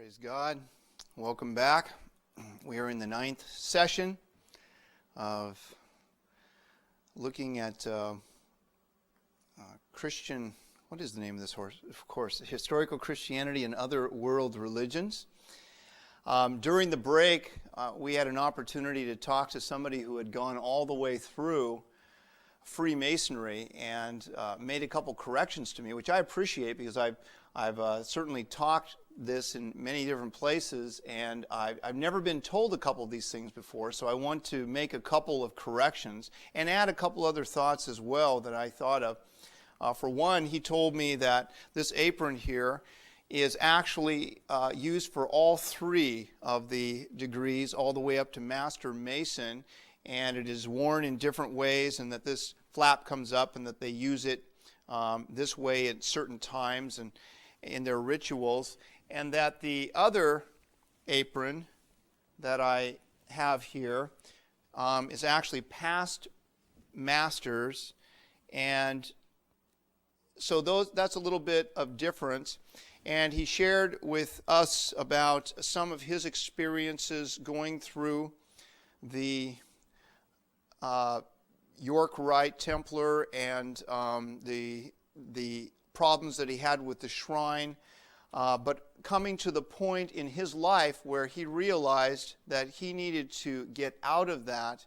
Praise God. Welcome back. We are in the 9th session of looking at Christian, what is the name of this course? Of course, Historical Christianity and Other World Religions. During the break, we had an opportunity to talk to somebody who had gone all the way through Freemasonry and made a couple corrections to me, which I appreciate because I've certainly talked this in many different places, and I've never been told a couple of these things before, so I want to make a couple of corrections and add a couple other thoughts as well that I thought of. For one, he told me that this apron here is actually used for all three of the degrees, all the way up to Master Mason, and it is worn in different ways, and that this flap comes up and that they use it this way at certain times and in their rituals, and that the other apron that I have here is actually past masters, and so that's a little bit of difference. And he shared with us about some of his experiences going through the York Rite Templar and the problems that he had with the shrine, but coming to the point in his life where he realized that he needed to get out of that,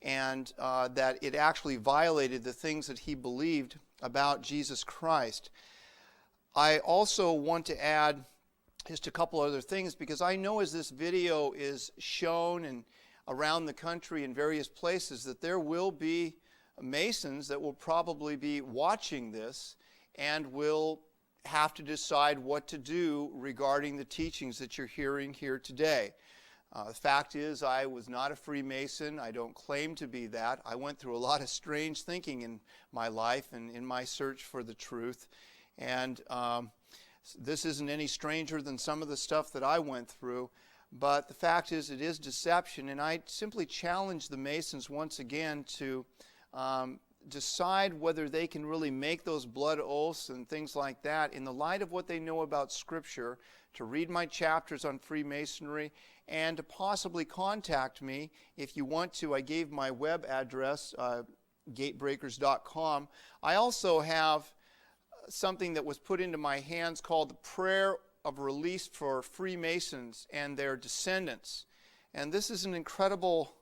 and that it actually violated the things that he believed about Jesus Christ. I also want to add just a couple other things, because I know as this video is shown and around the country in various places that there will be Masons that will probably be watching this and will have to decide what to do regarding the teachings that you're hearing here today. The fact is, I was not a Freemason. I don't claim to be that. I went through a lot of strange thinking in my life and in my search for the truth. And this isn't any stranger than some of the stuff that I went through. But the fact is, it is deception. And I simply challenge the Masons once again to decide whether they can really make those blood oaths and things like that in the light of what they know about Scripture, to read my chapters on Freemasonry, and to possibly contact me if you want to. I gave my web address, gatebreakers.com. I also have something that was put into my hands called the Prayer of Release for Freemasons and their Descendants. And this is an incredible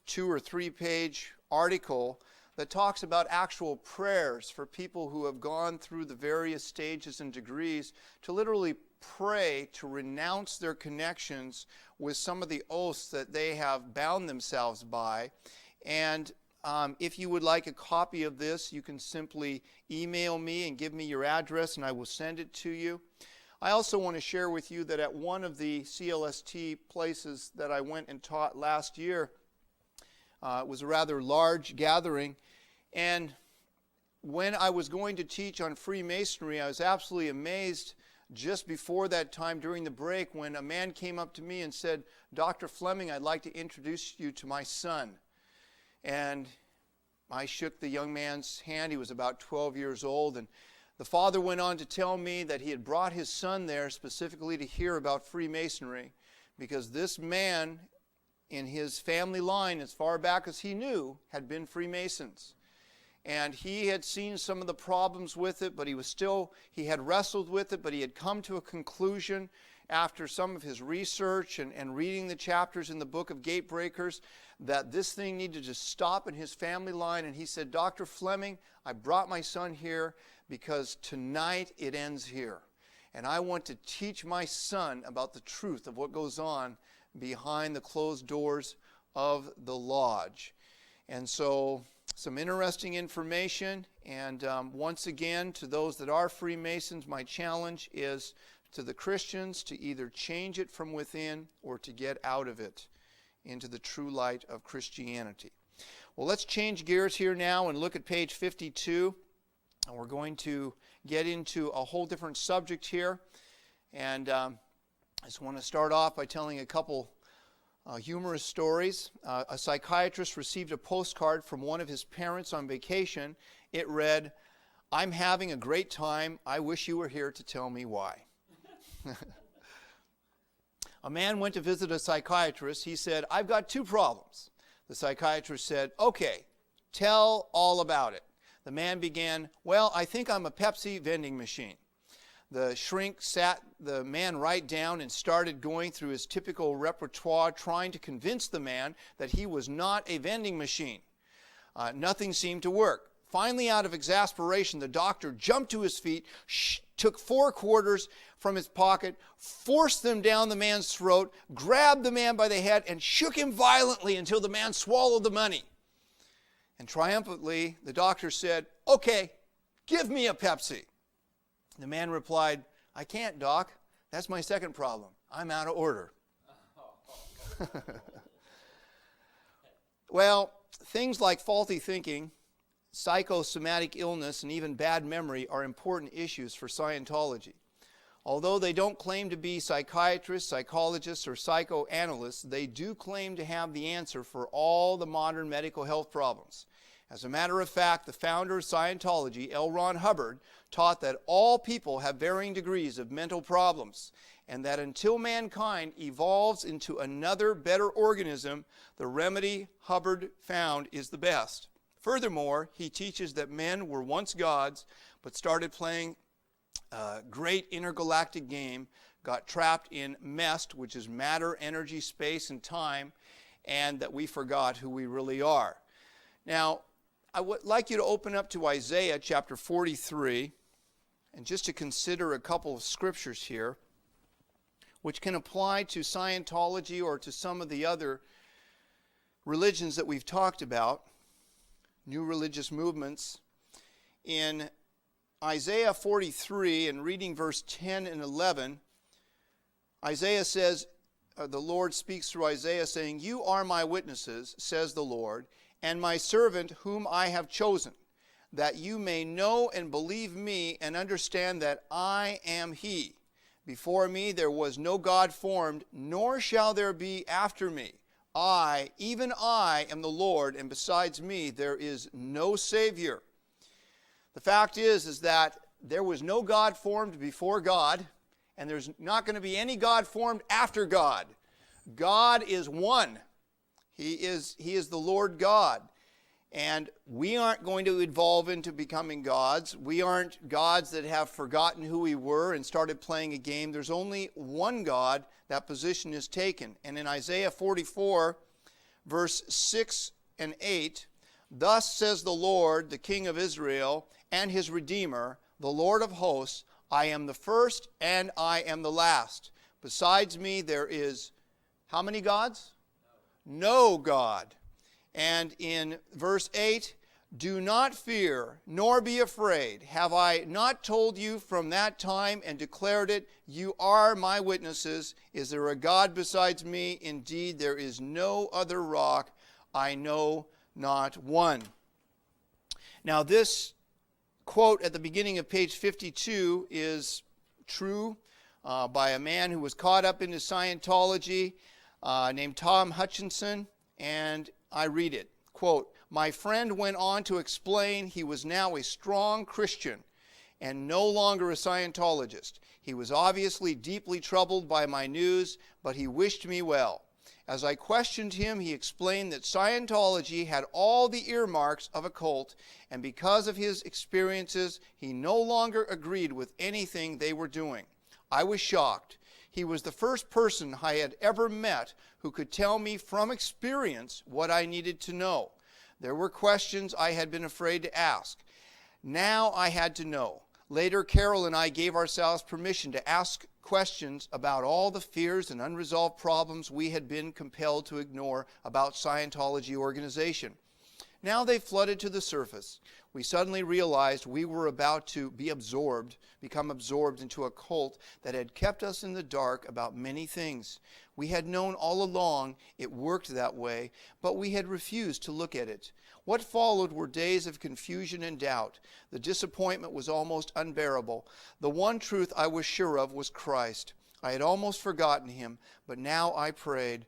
2 or 3 page article that talks about actual prayers for people who have gone through the various stages and degrees to literally pray to renounce their connections with some of the oaths that they have bound themselves by. And if you would like a copy of this, you can simply email me and give me your address and I will send it to you. I also want to share with you that at one of the CLST places that I went and taught last year, it was a rather large gathering, and when I was going to teach on Freemasonry, I was absolutely amazed just before that time during the break when a man came up to me and said, "Dr. Fleming, I'd like to introduce you to my son." And I shook the young man's hand. He was about 12 years old, and the father went on to tell me that he had brought his son there specifically to hear about Freemasonry, because this man in his family line, as far back as he knew, had been Freemasons. And he had seen some of the problems with it, but he had wrestled with it, but he had come to a conclusion after some of his research and reading the chapters in the book of Gatebreakers that this thing needed to stop in his family line. And he said, "Dr. Fleming, I brought my son here because tonight it ends here. And I want to teach my son about the truth of what goes on behind the closed doors of the lodge." And so some interesting information. And once again, to those that are Freemasons, my challenge is to the Christians to either change it from within or to get out of it into the true light of Christianity. Well, let's change gears here now and look at page 52. And we're going to get into a whole different subject here. And I just want to start off by telling a couple humorous stories. A psychiatrist received a postcard from one of his parents on vacation. It read, "I'm having a great time. I wish you were here to tell me why." A man went to visit a psychiatrist. He said, "I've got two problems." The psychiatrist said, "Okay, tell all about it." The man began, "Well, I think I'm a Pepsi vending machine." The shrink sat the man right down and started going through his typical repertoire, trying to convince the man that he was not a vending machine. Nothing seemed to work. Finally, out of exasperation, the doctor jumped to his feet, took 4 quarters from his pocket, forced them down the man's throat, grabbed the man by the head, and shook him violently until the man swallowed the money. And triumphantly, the doctor said, "Okay, give me a Pepsi." The man replied, "I can't, Doc. That's my second problem. I'm out of order." Well, things like faulty thinking, psychosomatic illness, and even bad memory are important issues for Scientology. Although they don't claim to be psychiatrists, psychologists, or psychoanalysts, they do claim to have the answer for all the modern medical health problems. As a matter of fact, the founder of Scientology, L. Ron Hubbard, taught that all people have varying degrees of mental problems, and that until mankind evolves into another better organism, the remedy Hubbard found is the best. Furthermore, he teaches that men were once gods, but started playing a great intergalactic game, got trapped in MEST, which is matter, energy, space, and time, and that we forgot who we really are. Now, I would like you to open up to Isaiah chapter 43, and just to consider a couple of scriptures here, which can apply to Scientology or to some of the other religions that we've talked about, new religious movements. In Isaiah 43, and reading verse 10 and 11, Isaiah says, the Lord speaks through Isaiah saying, "You are my witnesses, says the Lord, and my servant whom I have chosen, that you may know and believe me and understand that I am he. Before me there was no God formed, nor shall there be after me. I, even I, am the Lord, and besides me there is no Savior." The fact is that there was no God formed before God, and there's not going to be any God formed after God. God is one. He is the Lord God. And we aren't going to evolve into becoming gods. We aren't gods that have forgotten who we were and started playing a game. There's only one God. That position is taken. And in Isaiah 44, verse 6 and 8, "Thus says the Lord, the King of Israel, and his Redeemer, the Lord of hosts, I am the first and I am the last. Besides me there is," how many gods? No God. And in verse 8, "Do not fear, nor be afraid. Have I not told you from that time and declared it? You are my witnesses. Is there a God besides me? Indeed, there is no other rock. I know not one." Now, this quote at the beginning of page 52 is true by a man who was caught up into Scientology named Tom Hutchinson, and I read it. Quote, "My friend went on to explain he was now a strong Christian and no longer a Scientologist. He was obviously deeply troubled by my news, but he wished me well. As I questioned him, he explained that Scientology had all the earmarks of a cult, and because of his experiences, he no longer agreed with anything they were doing. I was shocked. He was the first person I had ever met who could tell me from experience what I needed to know. There were questions I had been afraid to ask. Now I had to know. Later, Carol and I gave ourselves permission to ask questions about all the fears and unresolved problems we had been compelled to ignore about Scientology organization. Now they flooded to the surface. We suddenly realized we were about to become absorbed into a cult that had kept us in the dark about many things. We had known all along it worked that way, but we had refused to look at it. What followed were days of confusion and doubt. The disappointment was almost unbearable. The one truth I was sure of was Christ. I had almost forgotten him, but now I prayed.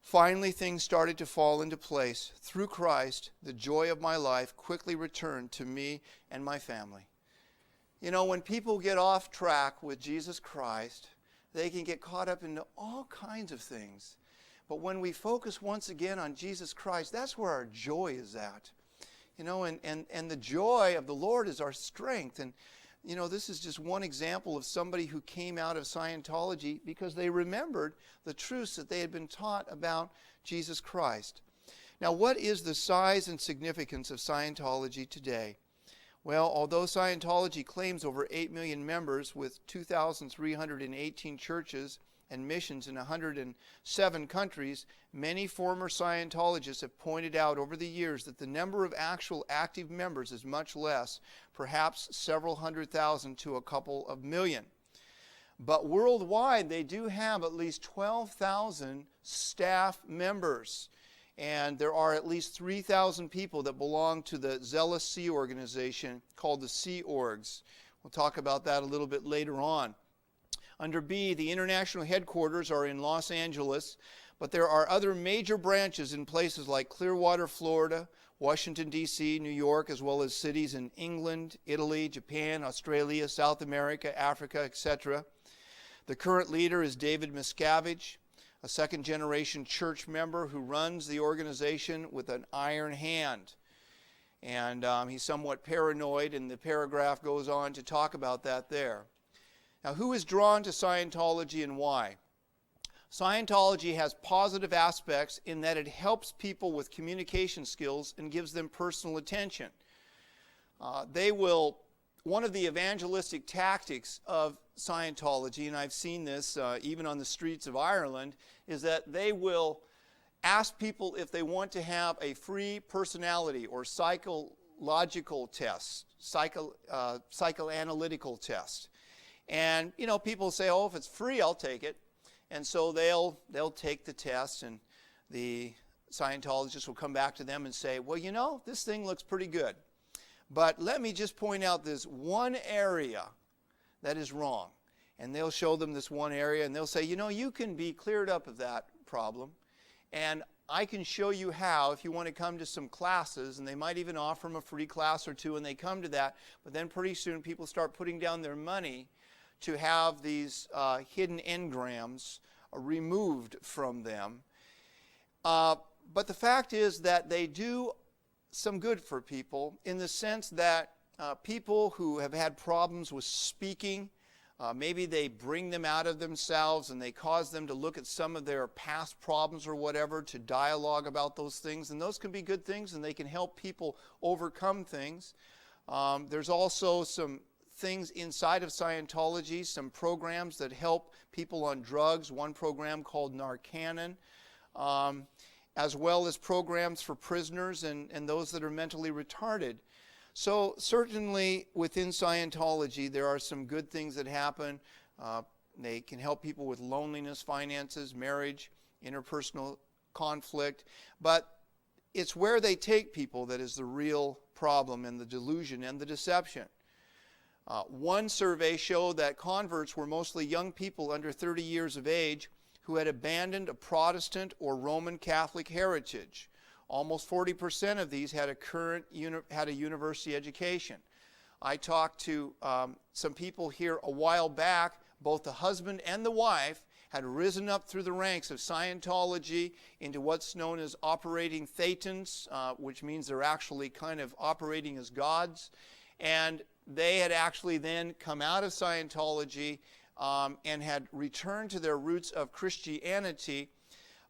Finally, things started to fall into place. Through Christ, the joy of my life quickly returned to me and my family." You know, when people get off track with Jesus Christ, they can get caught up into all kinds of things. But when we focus once again on Jesus Christ, that's where our joy is at. You know, and the joy of the Lord is our strength. And, you know, this is just one example of somebody who came out of Scientology because they remembered the truths that they had been taught about Jesus Christ. Now, what is the size and significance of Scientology today? Well, although Scientology claims over 8 million members with 2,318 churches and missions in 107 countries, many former Scientologists have pointed out over the years that the number of actual active members is much less, perhaps several hundred thousand to a couple of million. But worldwide, they do have at least 12,000 staff members. And there are at least 3,000 people that belong to the Zealous Sea organization called the Sea Orgs. We'll talk about that a little bit later on. Under B, the international headquarters are in Los Angeles, but there are other major branches in places like Clearwater, Florida, Washington, D.C., New York, as well as cities in England, Italy, Japan, Australia, South America, Africa, etc. The current leader is David Miscavige, a second-generation church member who runs the organization with an iron hand. And he's somewhat paranoid, and the paragraph goes on to talk about that there. Now, who is drawn to Scientology and why? Scientology has positive aspects in that it helps people with communication skills and gives them personal attention. One of the evangelistic tactics of Scientology, and I've seen this even on the streets of Ireland, is that they will ask people if they want to have a free personality or psychological test, psychoanalytical test. And, you know, people say, oh, if it's free, I'll take it. And so they'll take the test, and the Scientologists will come back to them and say, well, you know, this thing looks pretty good. But let me just point out this one area that is wrong. And they'll show them this one area, and they'll say, you know, you can be cleared up of that problem. And I can show you how if you want to come to some classes, and they might even offer them a free class or two, and they come to that. But then pretty soon people start putting down their money to have these hidden engrams removed from them. But the fact is that they do some good for people in the sense that people who have had problems with speaking, maybe they bring them out of themselves and they cause them to look at some of their past problems or whatever, to dialogue about those things. And those can be good things, and they can help people overcome things. There's also some things inside of Scientology, some programs that help people on drugs, one program called Narcanon, as well as programs for prisoners and those that are mentally retarded. So certainly within Scientology there are some good things that happen. They can help people with loneliness, finances, marriage, interpersonal conflict, but it's where they take people that is the real problem, and the delusion and the deception. One survey showed that converts were mostly young people under 30 years of age who had abandoned a Protestant or Roman Catholic heritage. Almost 40% of these had a university education. I talked to some people here a while back. Both the husband and the wife had risen up through the ranks of Scientology into what's known as operating thetans, which means they're actually kind of operating as gods. And they had actually then come out of Scientology and had returned to their roots of Christianity,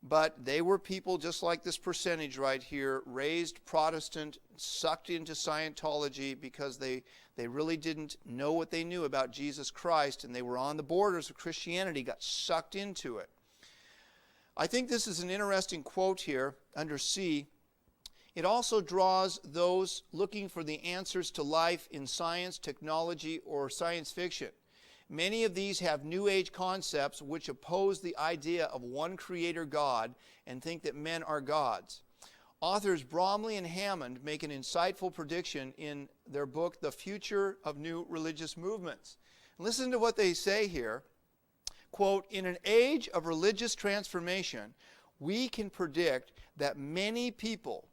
but they were people just like this percentage right here, raised Protestant, sucked into Scientology because they really didn't know what they knew about Jesus Christ, and they were on the borders of Christianity, got sucked into it. I think this is an interesting quote here under C. It also draws those looking for the answers to life in science, technology, or science fiction. Many of these have New Age concepts which oppose the idea of one creator God and think that men are gods. Authors Bromley and Hammond make an insightful prediction in their book, The Future of New Religious Movements. Listen to what they say here. Quote, in an age of religious transformation, we can predict that many people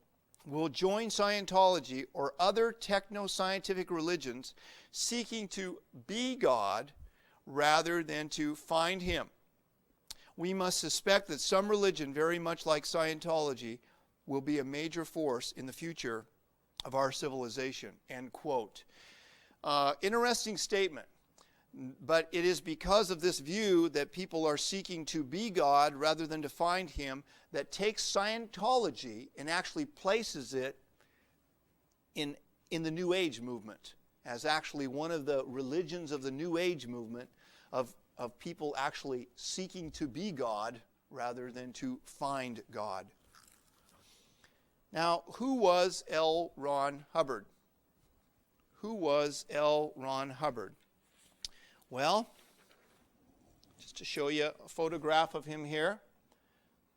will join Scientology or other techno-scientific religions seeking to be God rather than to find him. We must suspect that some religion, very much like Scientology, will be a major force in the future of our civilization, end quote. Interesting statement. But it is because of this view that people are seeking to be God rather than to find him that takes Scientology and actually places it in the New Age movement as actually one of the religions of the New Age movement of people actually seeking to be God rather than to find God. Now, who was L. Ron Hubbard? Who was L. Ron Hubbard? Well, just to show you a photograph of him here.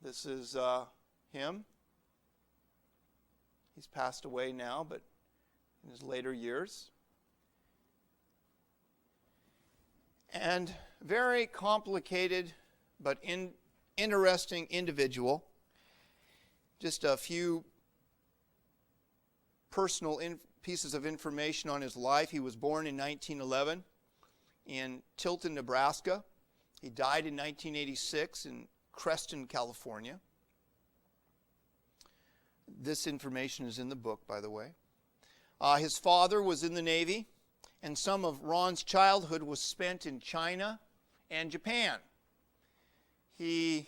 This is him. He's passed away now, but in his later years. And very complicated but interesting individual. Just a few personal pieces of information on his life. He was born in 1911 in Tilton, Nebraska. He died in 1986 in Creston, California. This information is in the book, by the way. His father was in the Navy, and some of Ron's childhood was spent in China and Japan. His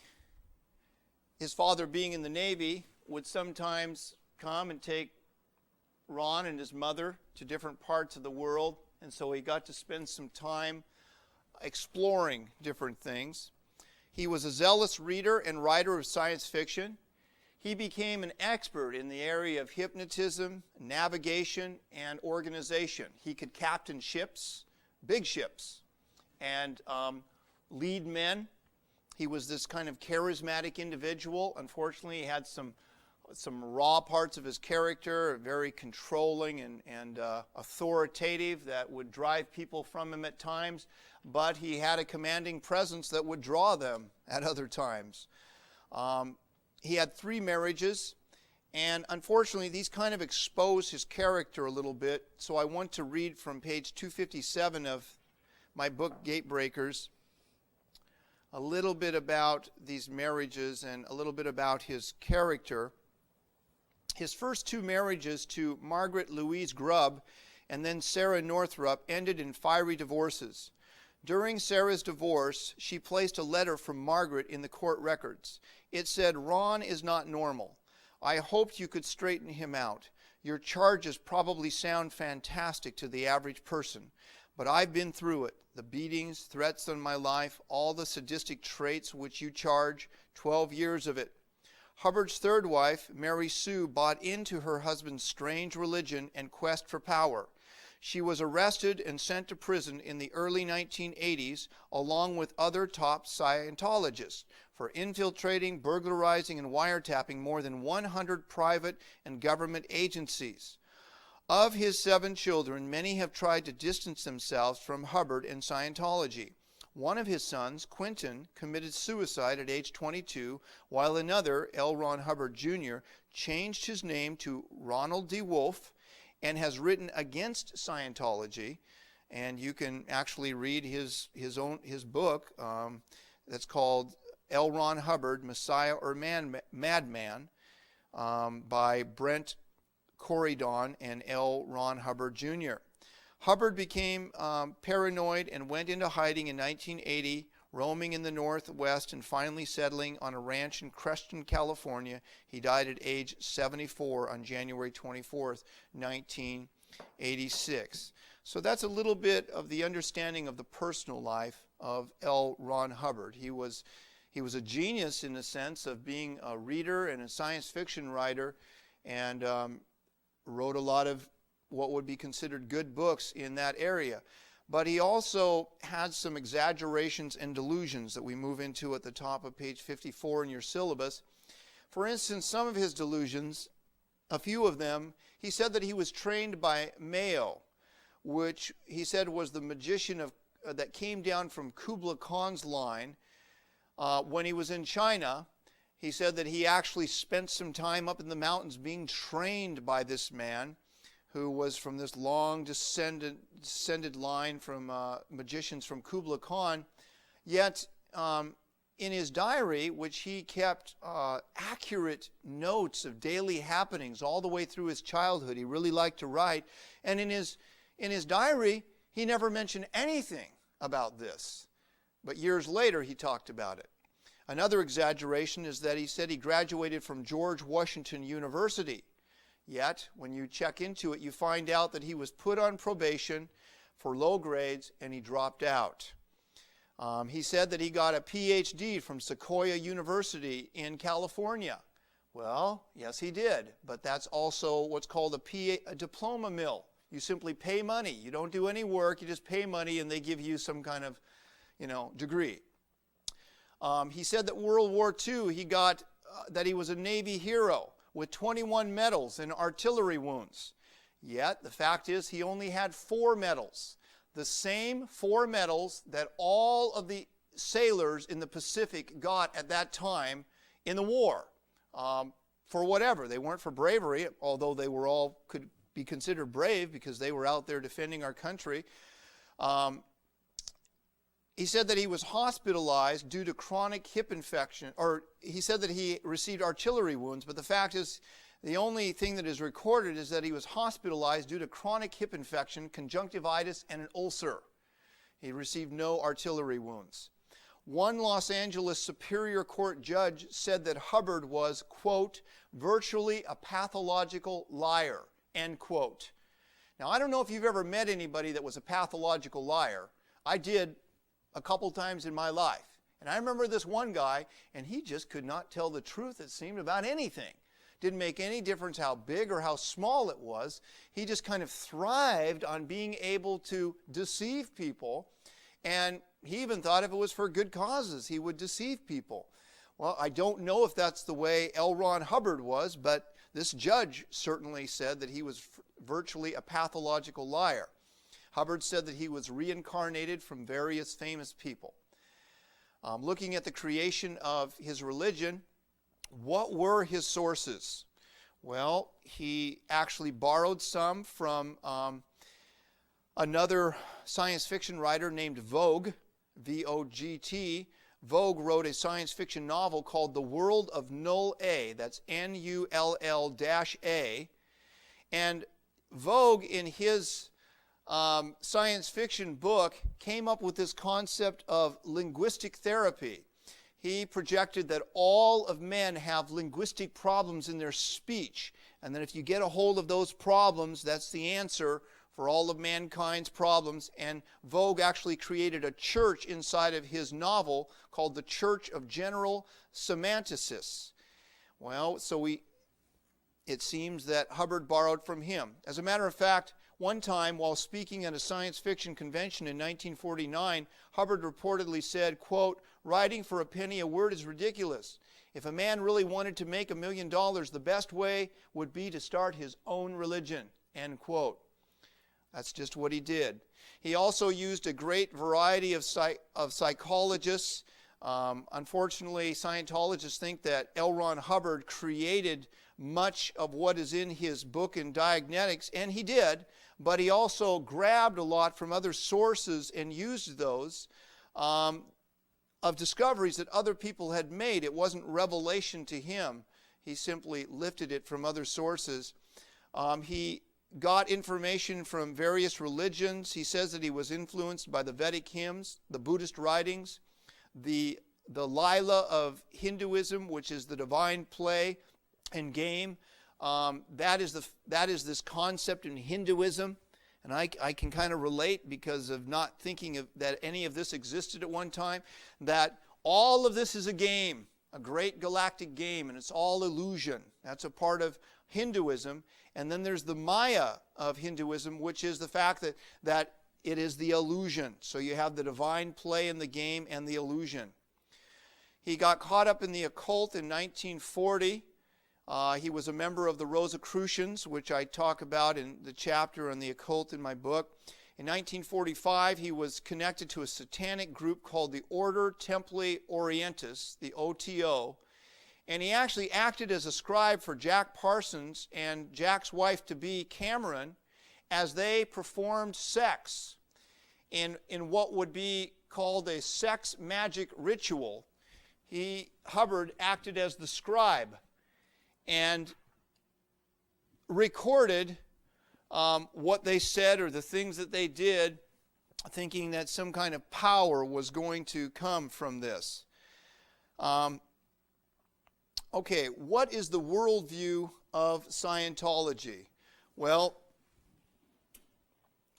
father, being in the Navy, would sometimes come and take Ron and his mother to different parts of the world, and so he got to spend some time exploring different things. He was a zealous reader and writer of science fiction. He became an expert in the area of hypnotism, navigation, and organization. He could captain ships, big ships, and lead men. He was this kind of charismatic individual. Unfortunately, he had some raw parts of his character, very controlling and authoritative, that would drive people from him at times, but he had a commanding presence that would draw them at other times. He had 3 marriages, and unfortunately these kind of expose his character a little bit, so I want to read from page 257 of my book, Gatebreakers, a little bit about these marriages and a little bit about his character. His first 2 marriages to Margaret Louise Grubb and then Sarah Northrup ended in fiery divorces. During Sarah's divorce, she placed a letter from Margaret in the court records. It said, "Ron is not normal. I hoped you could straighten him out. Your charges probably sound fantastic to the average person, but I've been through it. The beatings, threats on my life, all the sadistic traits which you charge, 12 years of it." Hubbard's 3rd wife, Mary Sue, bought into her husband's strange religion and quest for power. She was arrested and sent to prison in the early 1980s, along with other top Scientologists, for infiltrating, burglarizing, and wiretapping more than 100 private and government agencies. Of his 7 children, many have tried to distance themselves from Hubbard and Scientology. One of his sons, Quentin, committed suicide at age 22, while another, L. Ron Hubbard Jr., changed his name to Ronald D. Wolfe and has written against Scientology. And you can actually read his book that's called L. Ron Hubbard, Messiah or Madman, by Brent Corridon and L. Ron Hubbard Jr. Hubbard became paranoid and went into hiding in 1980, roaming in the Northwest and finally settling on a ranch in Creston, California. He died at age 74 on January 24th, 1986. So that's a little bit of the understanding of the personal life of L. Ron Hubbard. He was a genius in the sense of being a reader and a science fiction writer, and wrote a lot of what would be considered good books in that area. But he also had some exaggerations and delusions that we move into at the top of page 54 in your syllabus. For instance, some of his delusions, a few of them, he said that he was trained by Mayo, which he said was the magician that came down from Kublai Khan's line. When he was in China, he said that he actually spent some time up in the mountains being trained by this man who was from this long descended line from magicians from Kublai Khan. Yet, in his diary, which he kept accurate notes of daily happenings all the way through his childhood, he really liked to write, and in his diary, he never mentioned anything about this. But years later, he talked about it. Another exaggeration is that he said he graduated from George Washington University. Yet, when you check into it, you find out that he was put on probation for low grades and he dropped out. He said that he got a PhD from Sequoia University in California. Well, yes, he did, but that's also what's called a diploma mill. You simply pay money. You don't do any work, you just pay money and they give you some kind of, degree. He said that World War II, he got that he was a Navy hero with 21 medals and artillery wounds. Yet, the fact is, he only had 4 medals. The same 4 medals that all of the sailors in the Pacific got at that time in the war. For whatever. They weren't for bravery, although they were all could be considered brave because they were out there defending our country. He said that he was hospitalized due to chronic hip infection, or he said that he received artillery wounds, but the fact is, the only thing that is recorded is that he was hospitalized due to chronic hip infection, conjunctivitis, and an ulcer. He received no artillery wounds. One Los Angeles Superior Court judge said that Hubbard was, quote, virtually a pathological liar, end quote. Now, I don't know if you've ever met anybody that was a pathological liar. I did a couple times in my life. And I remember this one guy, and he just could not tell the truth, it seemed, about anything. Didn't make any difference how big or how small it was. He just kind of thrived on being able to deceive people. And he even thought if it was for good causes, he would deceive people. Well, I don't know if that's the way L. Ron Hubbard was, but this judge certainly said that he was virtually a pathological liar. Hubbard said that he was reincarnated from various famous people. Looking at the creation of his religion, what were his sources? Well, he actually borrowed some from another science fiction writer named Vogt, V-O-G-T. Vogt wrote a science fiction novel called The World of Null A. That's N-U-L-L-A. And Vogt, in his science fiction book, came up with this concept of linguistic therapy. He projected that all of men have linguistic problems in their speech, and that if you get a hold of those problems, that's the answer for all of mankind's problems. And Vogt actually created a church inside of his novel called the Church of General Semanticists. Well, it seems that Hubbard borrowed from him. As a matter of fact, one time, while speaking at a science fiction convention in 1949, Hubbard reportedly said, quote, writing for a penny a word is ridiculous. If a man really wanted to make $1 million, the best way would be to start his own religion, end quote. That's just what he did. He also used a great variety of psychologists. Unfortunately, Scientologists think that L. Ron Hubbard created much of what is in his book in Diagnetics, and he did, but he also grabbed a lot from other sources and used those of discoveries that other people had made. It wasn't revelation to him. He simply lifted it from other sources. He got information from various religions. He says that he was influenced by the Vedic hymns, the Buddhist writings, the Lila of Hinduism, which is the divine play and game. That is this concept in Hinduism, and I can kind of relate because of not thinking that any of this existed at one time, that all of this is a game, a great galactic game, and it's all illusion. That's a part of Hinduism. And then there's the Maya of Hinduism, which is the fact that it is the illusion. So you have the divine play in the game and the illusion. He got caught up in the occult in 1940. He was a member of the Rosicrucians, which I talk about in the chapter on the occult in my book. In 1945, he was connected to a satanic group called the Order Templi Orientis, the OTO. And he actually acted as a scribe for Jack Parsons and Jack's wife-to-be, Cameron, as they performed sex in what would be called a sex magic ritual. Hubbard acted as the scribe and recorded what they said or the things that they did, thinking that some kind of power was going to come from this. Okay, what is the worldview of Scientology? Well,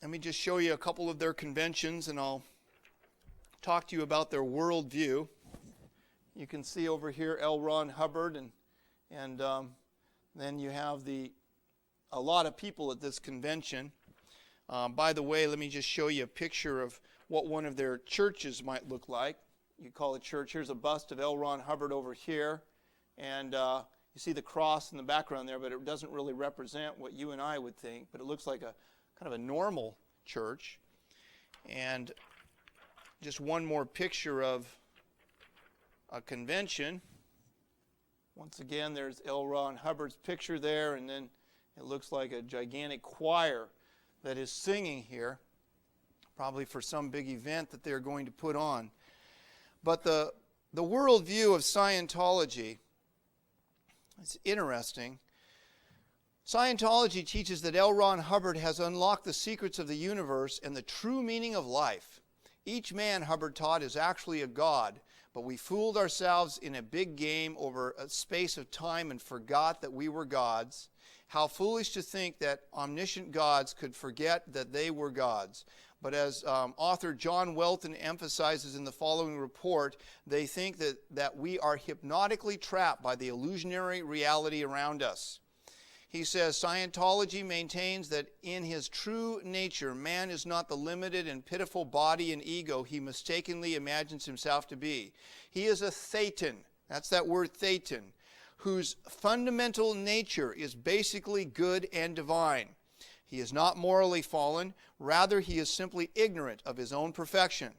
let me just show you a couple of their conventions, and I'll talk to you about their worldview. You can see over here L. Ron Hubbard, and then you have a lot of people at this convention. By the way, let me just show you a picture of what one of their churches might look like. You call it church. Here's a bust of L. Ron Hubbard over here, and you see the cross in the background there, but it doesn't really represent what you and I would think, but it looks like a kind of a normal church. And just one more picture of a convention. Once again, there's L. Ron Hubbard's picture there, and then it looks like a gigantic choir that is singing here, probably for some big event that they're going to put on. But the worldview of Scientology, it's interesting. Scientology teaches that L. Ron Hubbard has unlocked the secrets of the universe and the true meaning of life. Each man, Hubbard taught, is actually a god, but we fooled ourselves in a big game over a space of time and forgot that we were gods. How foolish to think that omniscient gods could forget that they were gods. But as author John Welton emphasizes in the following report, they think that we are hypnotically trapped by the illusionary reality around us. He says, Scientology maintains that in his true nature, man is not the limited and pitiful body and ego he mistakenly imagines himself to be. He is a thetan, that's that word thetan, whose fundamental nature is basically good and divine. He is not morally fallen, rather he is simply ignorant of his own perfection.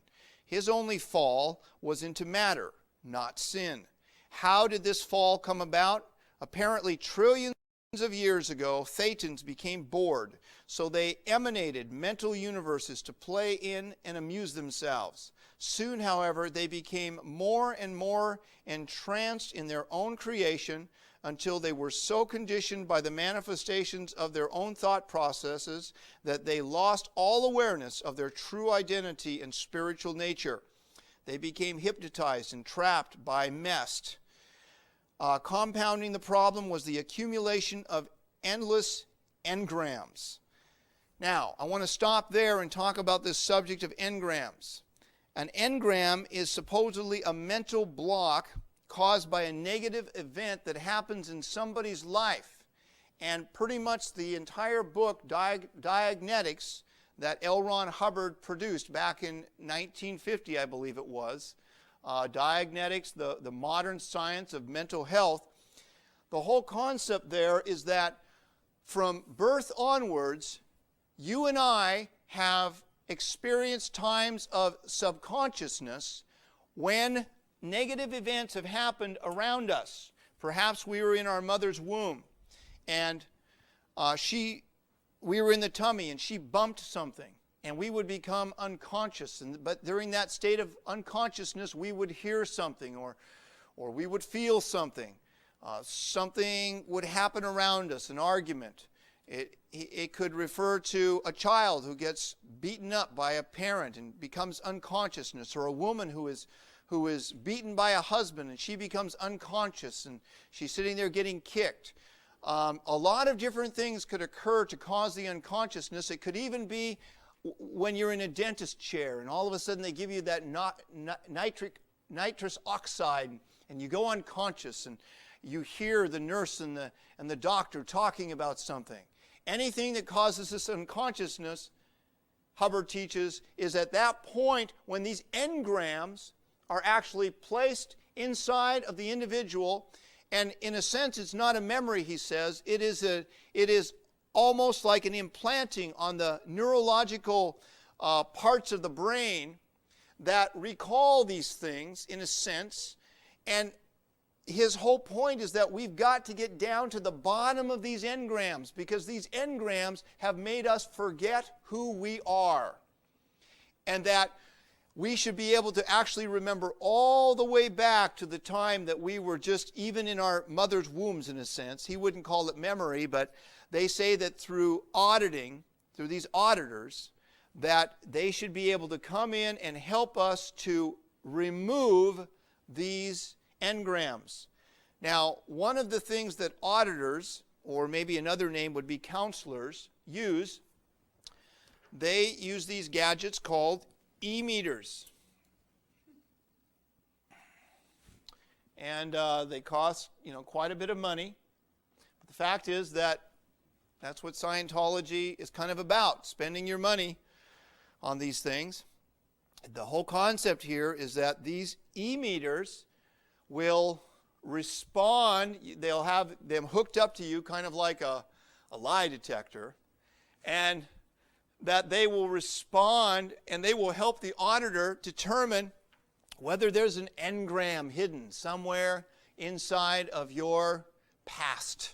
His only fall was into matter, not sin. How did this fall come about? Apparently trillions of years ago, Thetans became bored, so they emanated mental universes to play in and amuse themselves. Soon, however, they became more and more entranced in their own creation until they were so conditioned by the manifestations of their own thought processes that they lost all awareness of their true identity and spiritual nature. They became hypnotized and trapped by mest. Compounding the problem was the accumulation of endless engrams. Now, I want to stop there and talk about this subject of engrams. An engram is supposedly a mental block caused by a negative event that happens in somebody's life. And pretty much the entire book, Diagnetics, that L. Ron Hubbard produced back in 1950, I believe it was, Diagnetics, the modern science of mental health, the whole concept there is that from birth onwards, you and I have experienced times of subconsciousness when negative events have happened around us. Perhaps we were in our mother's womb and we were in the tummy and she bumped something and we would become unconscious. But during that state of unconsciousness, we would hear something or we would feel something. Something would happen around us, an argument. It could refer to a child who gets beaten up by a parent and becomes unconscious, or a woman who is beaten by a husband and she becomes unconscious and she's sitting there getting kicked. A lot of different things could occur to cause the unconsciousness. It could even be when you're in a dentist chair and all of a sudden they give you that nitrous oxide and you go unconscious and you hear the nurse and the doctor talking about something. Anything that causes this unconsciousness, Hubbard teaches, is at that point when these engrams are actually placed inside of the individual. And in a sense, it's not a memory, he says. It is almost like an implanting on the neurological parts of the brain that recall these things, in a sense. And his whole point is that we've got to get down to the bottom of these engrams, because these engrams have made us forget who we are. And that we should be able to actually remember all the way back to the time that we were just even in our mother's wombs, in a sense. He wouldn't call it memory, but they say that through auditing, through these auditors, that they should be able to come in and help us to remove these engrams. Now, one of the things that auditors, or maybe another name would be counselors, they use these gadgets called e-meters. And they cost, quite a bit of money. But the fact is that that's what Scientology is kind of about, spending your money on these things. The whole concept here is that these e-meters will respond. They'll have them hooked up to you kind of like a lie detector, and that they will respond and they will help the auditor determine whether there's an engram hidden somewhere inside of your past.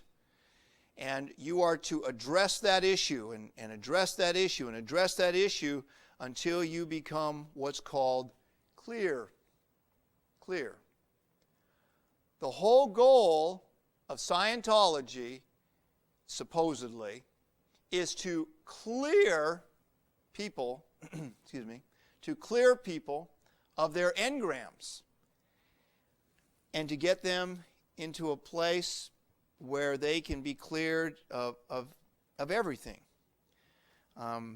And you are to address that issue and address that issue and address that issue until you become what's called clear. Clear. The whole goal of Scientology, supposedly, is to clear people, to clear people of their engrams and to get them into a place where they can be cleared of everything.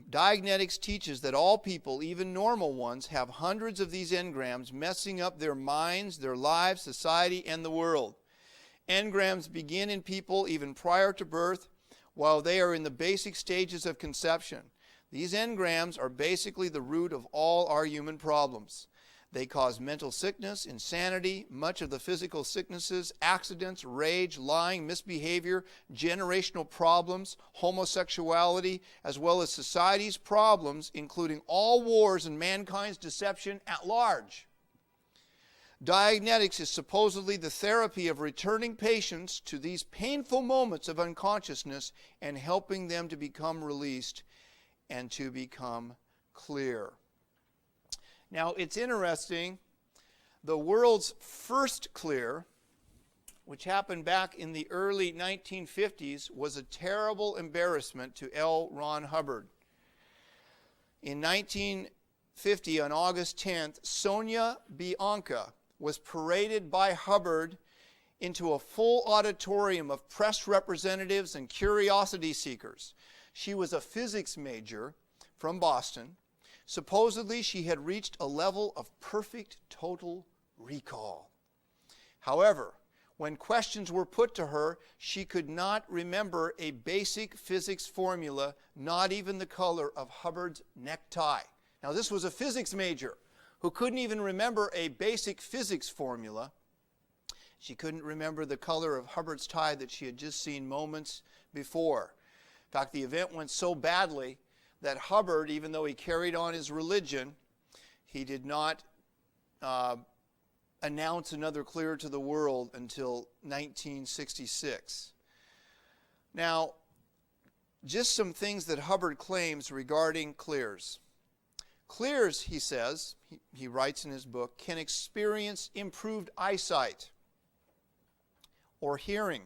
Diagnetics teaches that all people, even normal ones, have hundreds of these engrams messing up their minds, their lives, society, and the world. Engrams begin in people even prior to birth, while they are in the basic stages of conception. These engrams are basically the root of all our human problems. They cause mental sickness, insanity, much of the physical sicknesses, accidents, rage, lying, misbehavior, generational problems, homosexuality, as well as society's problems, including all wars and mankind's deception at large. Diagnetics is supposedly the therapy of returning patients to these painful moments of unconsciousness and helping them to become released and to become clear. Now, it's interesting, the world's first clear, which happened back in the early 1950s, was a terrible embarrassment to L. Ron Hubbard. In 1950, on August 10th, Sonia Bianca was paraded by Hubbard into a full auditorium of press representatives and curiosity seekers. She was a physics major from Boston. Supposedly, she had reached a level of perfect total recall. However, when questions were put to her, she could not remember a basic physics formula, not even the color of Hubbard's necktie. Now, this was a physics major who couldn't even remember a basic physics formula. She couldn't remember the color of Hubbard's tie that she had just seen moments before. In fact, the event went so badly that Hubbard, even though he carried on his religion, he did not announce another clear to the world until 1966. Now, just some things that Hubbard claims regarding clears. Clears, he says, he writes in his book, can experience improved eyesight or hearing.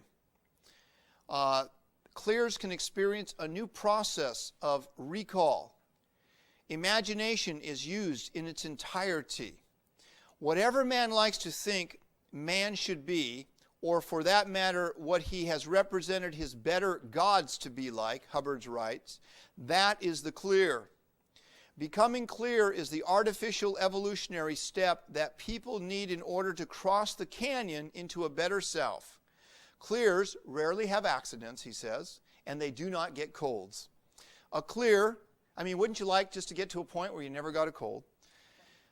Clears can experience a new process of recall. Imagination is used in its entirety. Whatever man likes to think man should be, or for that matter, what he has represented his better gods to be like, Hubbard writes, that is the clear. Becoming clear is the artificial evolutionary step that people need in order to cross the canyon into a better self. Clears rarely have accidents, he says, and they do not get colds. A clear, wouldn't you like just to get to a point where you never got a cold?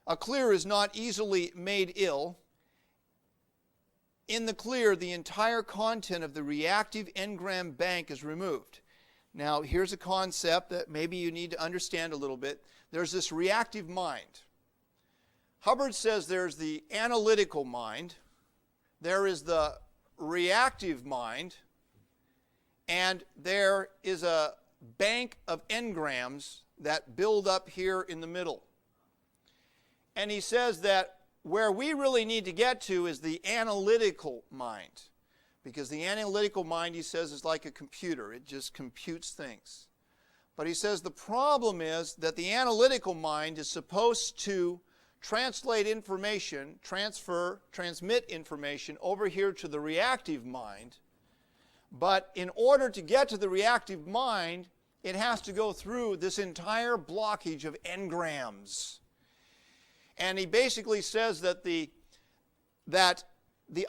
A clear is not easily made ill. In the clear, the entire content of the reactive engram bank is removed. Now, here's a concept that maybe you need to understand a little bit. There's this reactive mind. Hubbard says there's the analytical mind, there is the reactive mind, and there is a bank of engrams that build up here in the middle. And he says that where we really need to get to is the analytical mind. Because the analytical mind, he says, is like a computer. It just computes things. But he says the problem is that the analytical mind is supposed to translate information, transmit information over here to the reactive mind. But in order to get to the reactive mind, it has to go through this entire blockage of engrams. And he basically says that the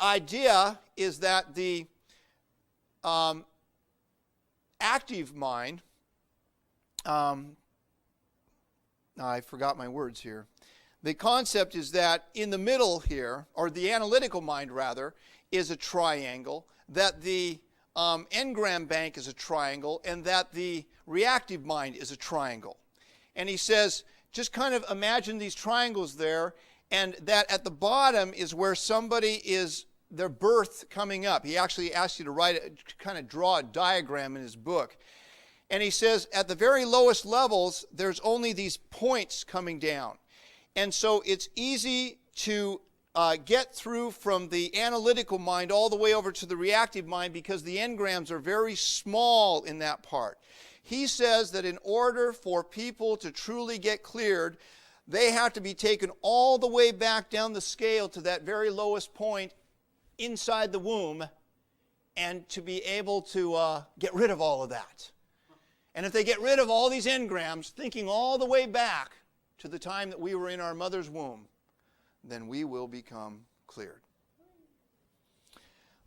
idea is that the active mind, I forgot my words here. The concept is that in the middle here, or the analytical mind rather, is a triangle, that the engram bank is a triangle, and that the reactive mind is a triangle. And he says, just kind of imagine these triangles there, and that at the bottom is where somebody is, their birth coming up. He actually asks you to kind of draw a diagram in his book. And he says at the very lowest levels, there's only these points coming down. And so it's easy to get through from the analytical mind all the way over to the reactive mind because the engrams are very small in that part. He says that in order for people to truly get cleared, they have to be taken all the way back down the scale to that very lowest point inside the womb and to be able to get rid of all of that. And if they get rid of all these engrams, thinking all the way back to the time that we were in our mother's womb, then we will become cleared.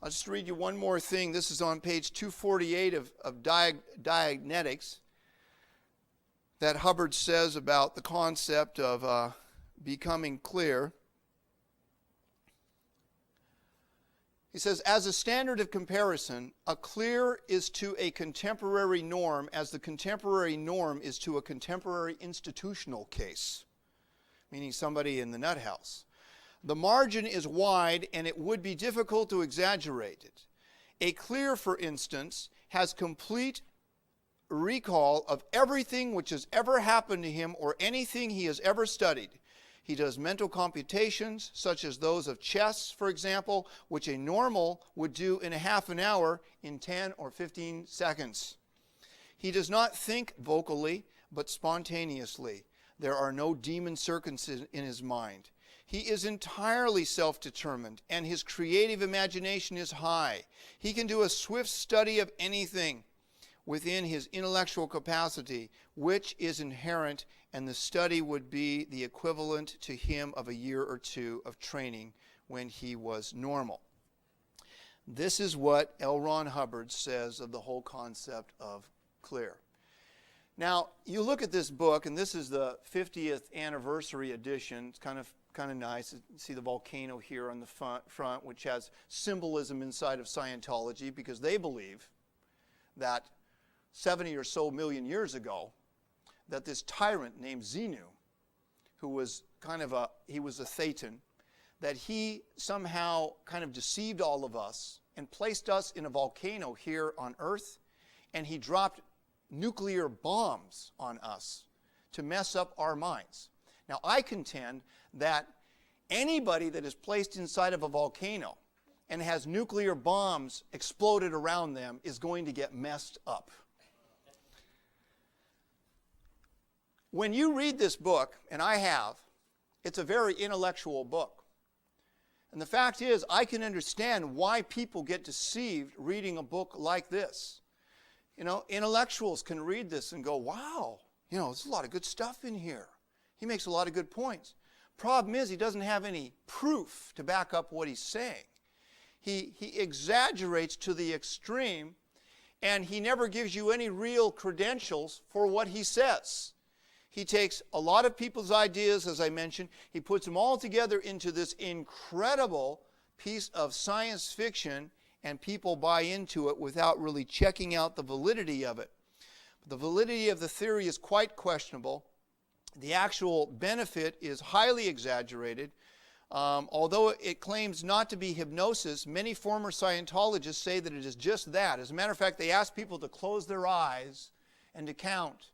I'll just read you one more thing. This is on page 248 of Dianetics that Hubbard says about the concept of becoming clear. He says, as a standard of comparison, a clear is to a contemporary norm as the contemporary norm is to a contemporary institutional case, meaning somebody in the nut house. The margin is wide and it would be difficult to exaggerate it. A clear, for instance, has complete recall of everything which has ever happened to him or anything he has ever studied. He does mental computations, such as those of chess, for example, which a normal would do in a half an hour in 10 or 15 seconds. He does not think vocally, but spontaneously. There are no demon circuits in his mind. He is entirely self-determined, and his creative imagination is high. He can do a swift study of anything within his intellectual capacity, which is inherent, and the study would be the equivalent to him of a year or two of training when he was normal. This is what L. Ron Hubbard says of the whole concept of clear. Now, you look at this book, and this is the 50th anniversary edition. It's kind of nice. You see the volcano here on the front, which has symbolism inside of Scientology, because they believe that 70 or so million years ago, that this tyrant named Xenu, who was he was a Thetan, that he somehow kind of deceived all of us and placed us in a volcano here on Earth, and he dropped nuclear bombs on us to mess up our minds. Now, I contend that anybody that is placed inside of a volcano and has nuclear bombs exploded around them is going to get messed up. When you read this book, and I have, it's a very intellectual book. And the fact is, I can understand why people get deceived reading a book like this. You know, intellectuals can read this and go, wow, there's a lot of good stuff in here. He makes a lot of good points. Problem is, he doesn't have any proof to back up what he's saying. He exaggerates to the extreme, and he never gives you any real credentials for what he says. He takes a lot of people's ideas, as I mentioned, he puts them all together into this incredible piece of science fiction, and people buy into it without really checking out the validity of it. The validity of the theory is quite questionable. The actual benefit is highly exaggerated. Although it claims not to be hypnosis, many former Scientologists say that it is just that. As a matter of fact, they ask people to close their eyes and to count.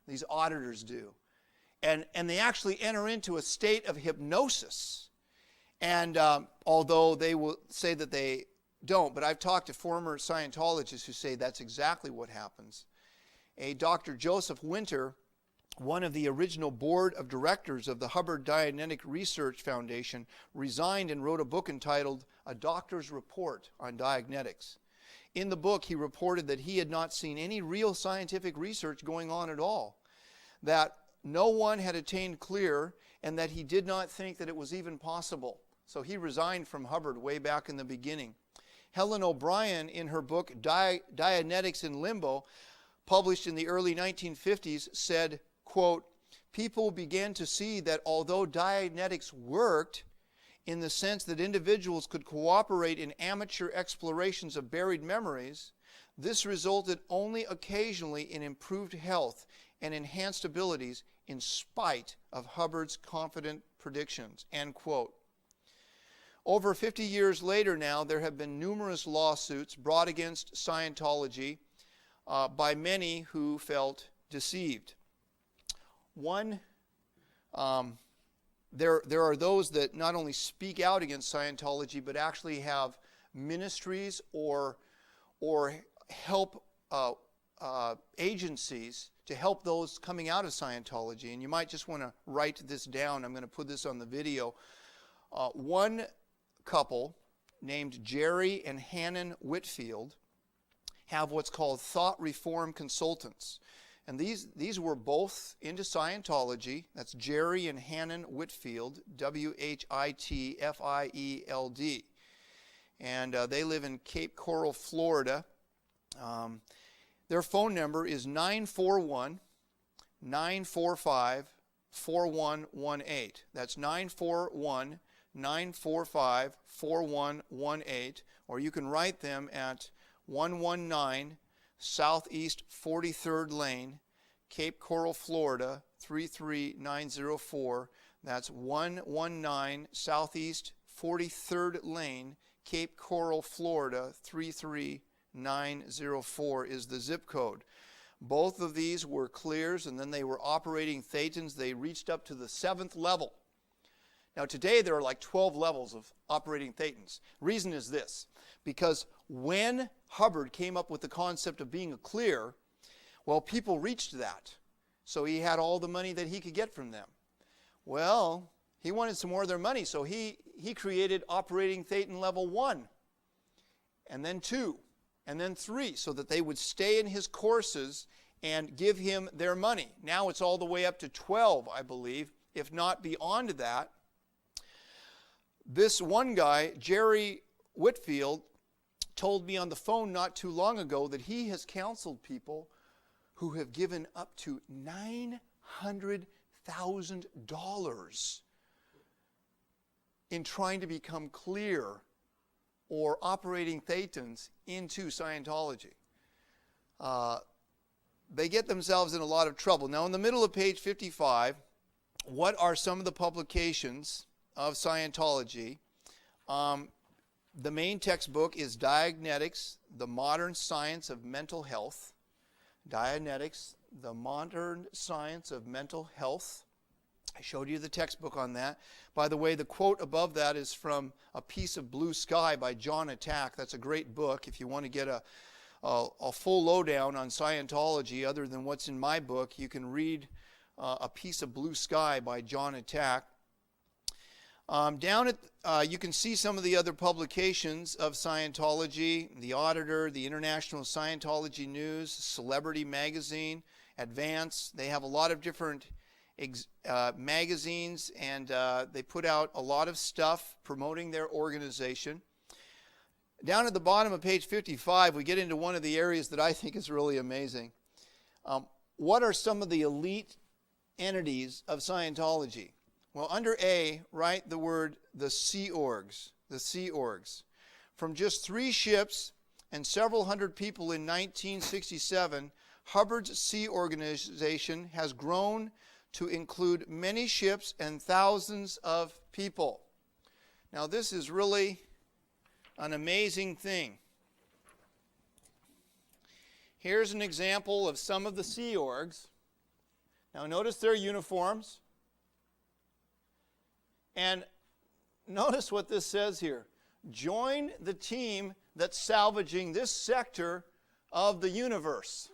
These auditors do. And they actually enter into a state of hypnosis. And although they will say that they don't, but I've talked to former Scientologists who say that's exactly what happens. A Dr. Joseph Winter, one of the original board of directors of the Hubbard Dianetic Research Foundation, resigned and wrote a book entitled A Doctor's Report on Dianetics. In the book, he reported that he had not seen any real scientific research going on at all, that no one had attained clear, and that he did not think that it was even possible. So he resigned from Hubbard way back in the beginning. Helen O'Brien, in her book Dianetics in Limbo, published in the early 1950s, said, quote, people began to see that although Dianetics worked in the sense that individuals could cooperate in amateur explorations of buried memories, this resulted only occasionally in improved health and enhanced abilities in spite of Hubbard's confident predictions, end quote. Over 50 years later now, there have been numerous lawsuits brought against Scientology by many who felt deceived. One, there are those that not only speak out against Scientology, but actually have ministries or help agencies to help those coming out of Scientology. And you might just want to write this down. I'm going to put this on the video. One couple named Jerry and Hannon Whitfield have what's called Thought Reform Consultants. And these were both into Scientology. That's Jerry and Hannon Whitfield, Whitfield. And they live in Cape Coral, Florida. Their phone number is 941-945-4118. That's 941-945-4118. Or you can write them at 119 Southeast 43rd Lane, Cape Coral, Florida, 33904. That's 119 Southeast 43rd Lane, Cape Coral, Florida, 33904 is the zip code. Both of these were clears, and then they were operating thetans. They reached up to the 7th level. Now today there are like 12 levels of operating thetans. Reason is this, because when Hubbard came up with the concept of being a clear, well, people reached that. So he had all the money that he could get from them. Well, he wanted some more of their money, so he created operating thetan level 1, and then 2, and then 3, so that they would stay in his courses and give him their money. Now it's all the way up to 12, I believe, if not beyond that. This one guy, Jerry Whitfield, told me on the phone not too long ago that he has counseled people who have given up to $900,000 in trying to become clear or operating thetans into Scientology. They get themselves in a lot of trouble. Now, in the middle of page 55, what are some of the publications of Scientology? The main textbook is Dianetics, the Modern Science of Mental Health. Dianetics, the Modern Science of Mental Health. I showed you the textbook on that. By the way, the quote above that is from A Piece of Blue Sky by John Attack. That's a great book. If you want to get a full lowdown on Scientology other than what's in my book, you can read A Piece of Blue Sky by John Attack. Down at, you can see some of the other publications of Scientology, The Auditor, the International Scientology News, Celebrity Magazine, Advance. They have a lot of different magazines, and they put out a lot of stuff promoting their organization. Down at the bottom of page 55, we get into one of the areas that I think is really amazing. What are some of the elite entities of Scientology? Well, under A, write the word the Sea Orgs. The Sea Orgs. From just 3 ships and several hundred people in 1967, Hubbard's Sea Organization has grown to include many ships and thousands of people. Now this is really an amazing thing. Here's an example of some of the Sea Orgs. Now notice their uniforms. And notice what this says here. Join the team that's salvaging this sector of the universe.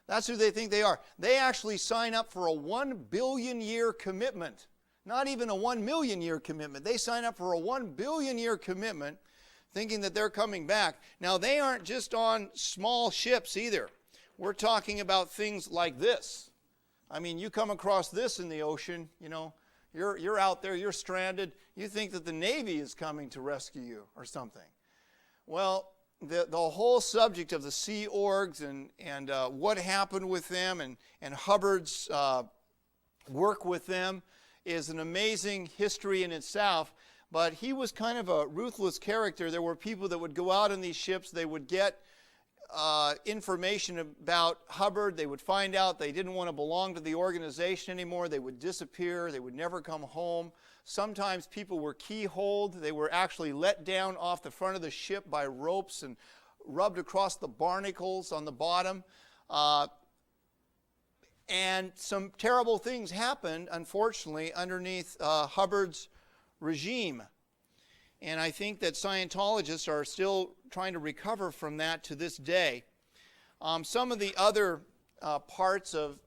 That's who they think they are. They actually sign up for a 1 billion year commitment. Not even a 1 million year commitment. They sign up for a 1 billion year commitment thinking that they're coming back. Now they aren't just on small ships either. We're talking about things like this. I mean, you come across this in the ocean, you know, you're out there, you're stranded, you think that the Navy is coming to rescue you or something. Well, the whole subject of the Sea Orgs and what happened with them and Hubbard's work with them is an amazing history in itself. But he was kind of a ruthless character. There were people that would go out on these ships. They would get information about Hubbard. They would find out they didn't want to belong to the organization anymore. They would disappear. They would never come home. Sometimes people were keyholed. They were actually let down off the front of the ship by ropes and rubbed across the barnacles on the bottom. And some terrible things happened, unfortunately, underneath Hubbard's regime. And I think that Scientologists are still trying to recover from that to this day. Some of the other parts of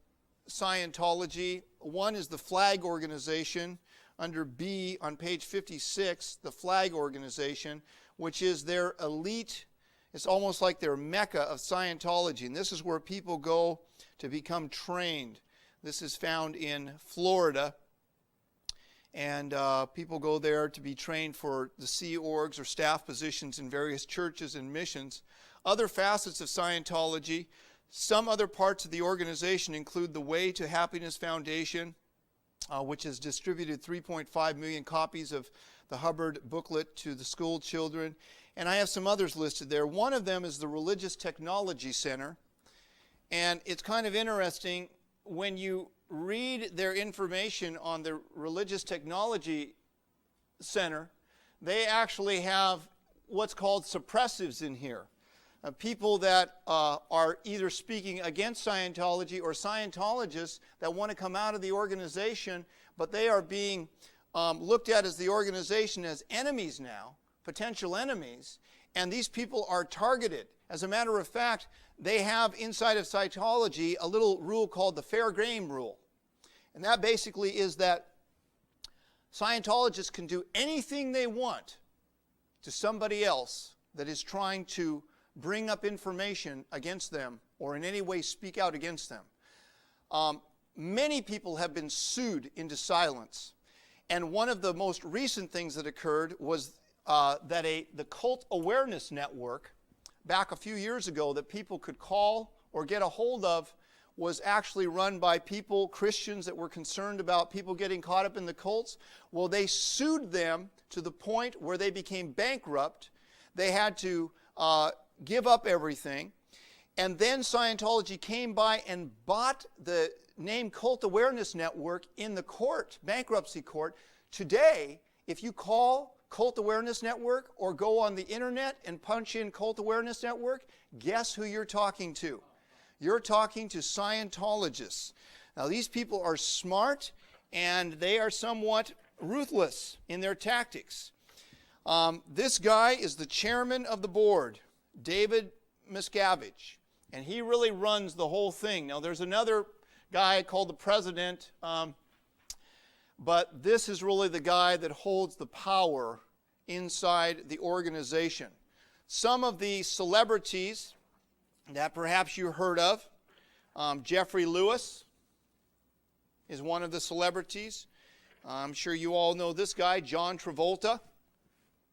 Scientology, one is the flag organization under B on page 56, the flag organization, which is their elite. It's almost like their mecca of Scientology. And this is where people go to become trained. This is found in Florida. And people go there to be trained for the Sea Orgs or staff positions in various churches and missions. Other facets of Scientology, some other parts of the organization include the Way to Happiness Foundation, which has distributed 3.5 million copies of the Hubbard booklet to the school children. And I have some others listed there. One of them is the Religious Technology Center. And it's kind of interesting when you read their information on the Religious Technology Center, they actually have what's called suppressives in here. People that are either speaking against Scientology or Scientologists that want to come out of the organization, but they are being looked at as the organization as enemies now, potential enemies, and these people are targeted. As a matter of fact, they have inside of Scientology a little rule called the fair game rule. And that basically is that Scientologists can do anything they want to somebody else that is trying to bring up information against them or in any way speak out against them. Many people have been sued into silence. And one of the most recent things that occurred was that the Cult Awareness Network, back a few years ago, that people could call or get a hold of, was actually run by people, Christians that were concerned about people getting caught up in the cults. Well, they sued them to the point where they became bankrupt. They had to give up everything. And then Scientology came by and bought the name Cult Awareness Network in the court, bankruptcy court. Today, if you call Cult Awareness Network or go on the internet and punch in Cult Awareness Network, guess who you're talking to? You're talking to Scientologists. Now, these people are smart and they are somewhat ruthless in their tactics. This guy is the chairman of the board, David Miscavige, and he really runs the whole thing. Now, there's another guy called the president, but this is really the guy that holds the power inside the organization. Some of the celebrities that perhaps you heard of, Jeffrey Lewis is one of the celebrities. I'm sure you all know this guy, John Travolta,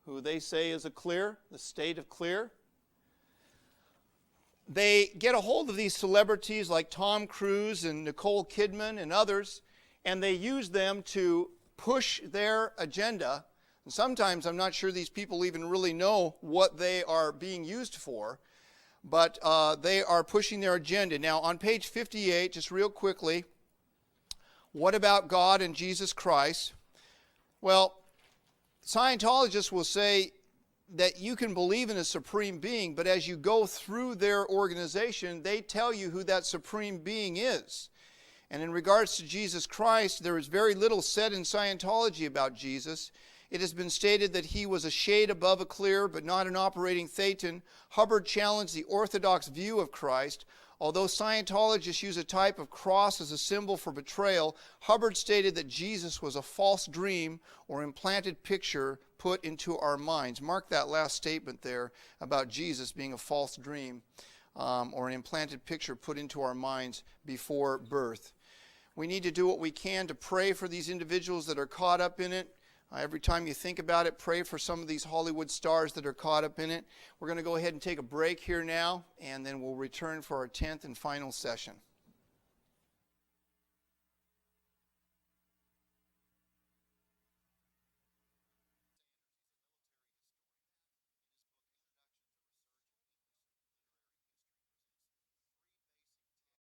who they say is the state of clear. They get a hold of these celebrities like Tom Cruise and Nicole Kidman and others, and they use them to push their agenda. And sometimes I'm not sure these people even really know what they are being used for, but they are pushing their agenda. Now, on page 58, just real quickly, what about God and Jesus Christ? Well, Scientologists will say that you can believe in a supreme being, but as you go through their organization, they tell you who that supreme being is. And in regards to Jesus Christ, there is very little said in Scientology about Jesus. It has been stated that he was a shade above a clear, but not an operating thetan. Hubbard challenged the orthodox view of Christ. Although Scientologists use a type of cross as a symbol for betrayal, Hubbard stated that Jesus was a false dream or implanted picture put into our minds. Mark that last statement there about Jesus being a false dream or an implanted picture put into our minds before birth. We need to do what we can to pray for these individuals that are caught up in it. Every time you think about it, pray for some of these Hollywood stars that are caught up in it. We're going to go ahead and take a break here now, and then we'll return for our 10th and final session.